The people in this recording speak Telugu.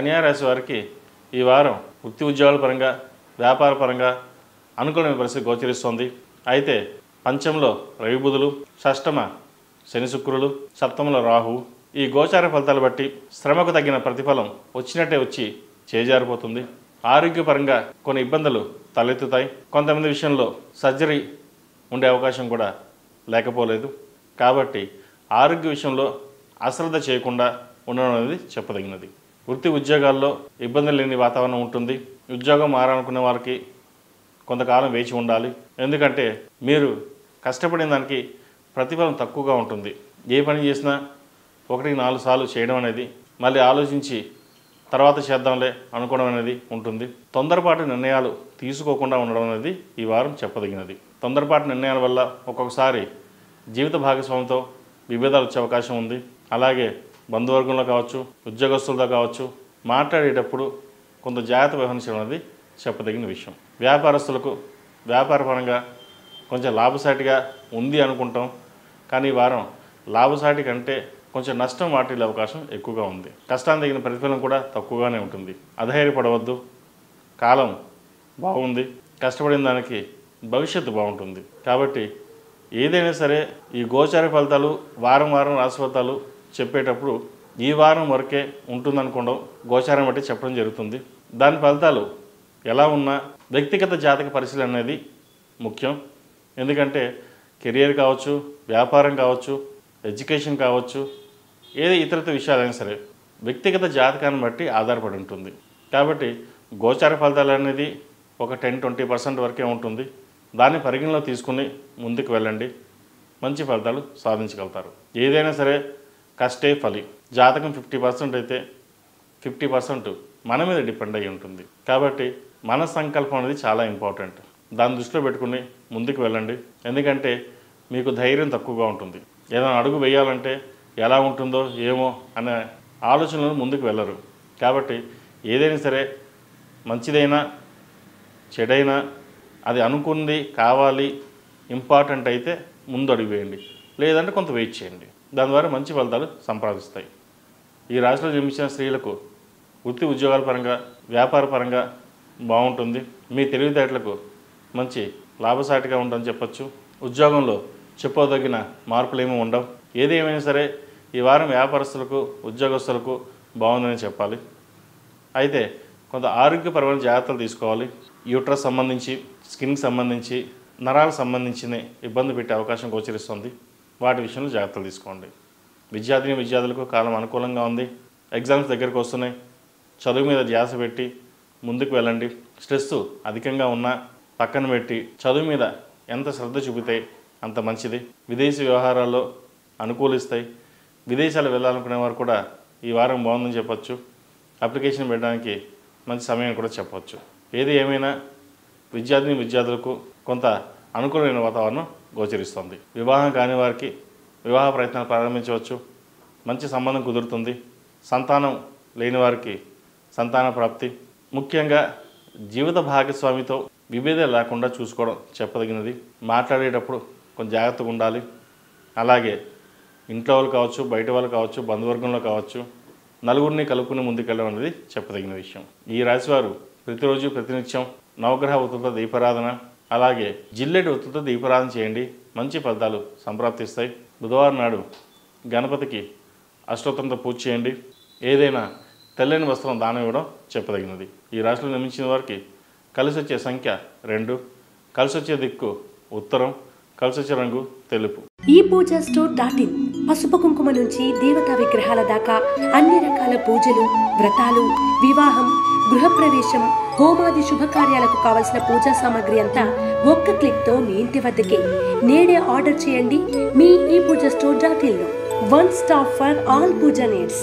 కన్యా రాశి వారికి ఈ వారం వృత్తి ఉద్యోగాల పరంగా వ్యాపార పరంగా అనుకూలమైన పరిస్థితి గోచరిస్తోంది. అయితే పంచంలో రవి బుధులు, షష్టమ శని శుక్రులు, సప్తమంలో రాహు. ఈ గోచార ఫలితాలు బట్టి శ్రమకు తగిన ప్రతిఫలం వచ్చినట్టే వచ్చి చేజారిపోతుంది. ఆరోగ్యపరంగా కొన్ని ఇబ్బందులు తలెత్తుతాయి. కొంతమంది విషయంలో సర్జరీ ఉండే అవకాశం కూడా లేకపోలేదు. కాబట్టి ఆరోగ్య విషయంలో అశ్రద్ధ చేయకుండా ఉండడం అనేది చెప్పదగినది. వృత్తి ఉద్యోగాల్లో ఇబ్బందులు లేని వాతావరణం ఉంటుంది. ఉద్యోగం మారాలనుకునే వారికి కొంతకాలం వేచి ఉండాలి. ఎందుకంటే మీరు కష్టపడిన దానికి ప్రతిఫలం తక్కువగా ఉంటుంది. ఏ పని చేసినా 1-4 సార్లు చేయడం అనేది మళ్ళీ ఆలోచించి తర్వాత చేద్దాంలే అనుకోవడం అనేది ఉంటుంది. తొందరపాటు నిర్ణయాలు తీసుకోకుండా ఉండడం అనేది ఈ వారం చెప్పదగినది. తొందరపాటు నిర్ణయాల వల్ల ఒక్కొక్కసారి జీవిత భాగస్వామితో విభేదాలు వచ్చే అవకాశం ఉంది. అలాగే బంధువర్గంలో కావచ్చు, ఉద్యోగస్తులతో కావచ్చు, మాట్లాడేటప్పుడు కొంత జాగ్రత్త వ్యవహరించడం అనేది చెప్పదగిన విషయం. వ్యాపారస్తులకు వ్యాపారపరంగా కొంచెం లాభసాటిగా ఉంది అనుకుంటాం. కానీ ఈ వారం లాభసాటి కంటే కొంచెం నష్టం వాటిల్లే అవకాశం ఎక్కువగా ఉంది. కష్టానికి తగిన ప్రతిఫలం కూడా తక్కువగానే ఉంటుంది. అధైర్యపడవద్దు. కాలం బాగుంది. కష్టపడిన దానికి భవిష్యత్తు బాగుంటుంది. కాబట్టి ఏదైనా సరే ఈ గోచార ఫలితాలు వారం రాశి ఫలితాలు చెప్పేటప్పుడు ఈ వారం వరకే ఉంటుందనుకోవడం గోచారం బట్టి చెప్పడం జరుగుతుంది. దాని ఫలితాలు ఎలా ఉన్నా వ్యక్తిగత జాతక పరిశీలన అనేది ముఖ్యం. ఎందుకంటే కెరియర్ కావచ్చు, వ్యాపారం కావచ్చు, ఎడ్యుకేషన్ కావచ్చు, ఏది ఇతరత్ర విషయాలైనా సరే వ్యక్తిగత జాతకాన్ని బట్టి ఆధారపడి ఉంటుంది. కాబట్టి గోచార ఫలితాలు అనేది ఒక 10-20% వరకే ఉంటుంది. దాన్ని పరిగణలో తీసుకుని ముందుకు వెళ్ళండి. మంచి ఫలితాలు సాధించగలుగుతారు. ఏదైనా సరే కష్టే ఫలి. జాతకం 50% అయితే 50% మన మీద డిపెండ్ అయి ఉంటుంది. కాబట్టి మన సంకల్పం అనేది చాలా ఇంపార్టెంట్. దాన్ని దృష్టిలో పెట్టుకుని ముందుకు వెళ్ళండి. ఎందుకంటే మీకు ధైర్యం తక్కువగా ఉంటుంది. ఏదైనా అడుగు వేయాలంటే ఎలా ఉంటుందో ఏమో అనే ఆలోచనలు ముందుకు వెళ్ళరు. కాబట్టి ఏదైనా సరే మంచిదైనా చెడైనా అది అనుకుంది కావాలి ఇంపార్టెంట్ అయితే ముందు అడుగు వేయండి. లేదంటే కొంత వెయిట్ చేయండి. దాని ద్వారా మంచి ఫలితాలు సంపాదిస్తాయి. ఈ రాశిలో జన్మించిన స్త్రీలకు వృత్తి ఉద్యోగాల పరంగా వ్యాపార పరంగా బాగుంటుంది. మీ తెలివితేటలకు మంచి లాభసాటిగా ఉంటుందని చెప్పచ్చు. ఉద్యోగంలో చెప్పదగిన మార్పులు ఏమీ ఉండవు. ఏది ఏమైనా సరే ఈ వారం వ్యాపారస్తులకు ఉద్యోగస్తులకు బాగుందని చెప్పాలి. అయితే కొంత ఆరోగ్యపరమైన జాగ్రత్తలు తీసుకోవాలి. యూట్రస్ సంబంధించి, స్కిన్కి సంబంధించి, నరాలకు సంబంధించిన ఇబ్బంది పెట్టే అవకాశం గోచరిస్తుంది. వాటి విషయంలో జాగ్రత్తలు తీసుకోండి. విద్యార్థులకు కాలం అనుకూలంగా ఉంది. ఎగ్జామ్స్ దగ్గరకు వస్తున్నాయి. చదువు మీద ధ్యాస పెట్టి ముందుకు వెళ్ళండి. స్ట్రెస్ అధికంగా ఉన్నా పక్కన పెట్టి చదువు మీద ఎంత శ్రద్ధ చూపితే అంత మంచిది. విదేశీ వ్యవహారాల్లో అనుకూలిస్తాయి. విదేశాలు వెళ్ళాలనుకునే వారు కూడా ఈ వారం బాగుందని చెప్పచ్చు. అప్లికేషన్ పెట్టడానికి మంచి సమయం కూడా చెప్పవచ్చు. ఏది ఏమైనా విద్యార్థులకు కొంత అనుకూలమైన వాతావరణం గోచరిస్తుంది. వివాహం కాని వారికి వివాహ ప్రయత్నాలు ప్రారంభించవచ్చు. మంచి సంబంధం కుదురుతుంది. సంతానం లేని వారికి సంతాన ప్రాప్తి. ముఖ్యంగా జీవిత భాగస్వామితో విభేదాలు లేకుండా చూసుకోవడం చెప్పదగినది. మాట్లాడేటప్పుడు కొంచెం జాగ్రత్తగా ఉండాలి. అలాగే ఇంట్లో వాళ్ళు కావచ్చు, బయట వాళ్ళు కావచ్చు, బంధువర్గంలో కావచ్చు, నలుగురిని కలుపుకుని ముందుకెళ్ళడం అనేది చెప్పదగిన విషయం. ఈ రాశివారు ప్రతిరోజు ప్రతినిత్యం నవగ్రహ ఒత్తులతో దీపారాధన, అలాగే జిల్లెడు ఒత్తులతో దీపారాధన చేయండి. మంచి ఫలితాలు సంప్రాప్తిస్తాయి. బుధవారం నాడు గణపతికి అష్టోత్తరంతో పూజ చేయండి. ఏదైనా తెల్లని వస్త్రం దానం ఇవ్వడం చెప్పదగినది. ఈ రాశిలో నిర్మించిన వారికి కలిసి వచ్చే సంఖ్య 2, కలిసి వచ్చే దిక్కు ఉత్తరం, కలిసి వచ్చే రంగు తెలుపు. ఈ పూజా స్టోర్.in పసుపు కుంకుమ నుంచి దేవతా విగ్రహాల దాకా అన్ని రకాల పూజలు, వ్రతాలు, వివాహం, గృహప్రవేశం, హోమాది శుభకార్యాలకు కావలసిన పూజా సామాగ్రి అంతా ఒక్క క్లిక్ తో మీ ఇంటి వద్దకే. నేడే ఆర్డర్ చేయండి మీ ఈ పూజా స్టోర్.in లో. One stop for all pooja needs.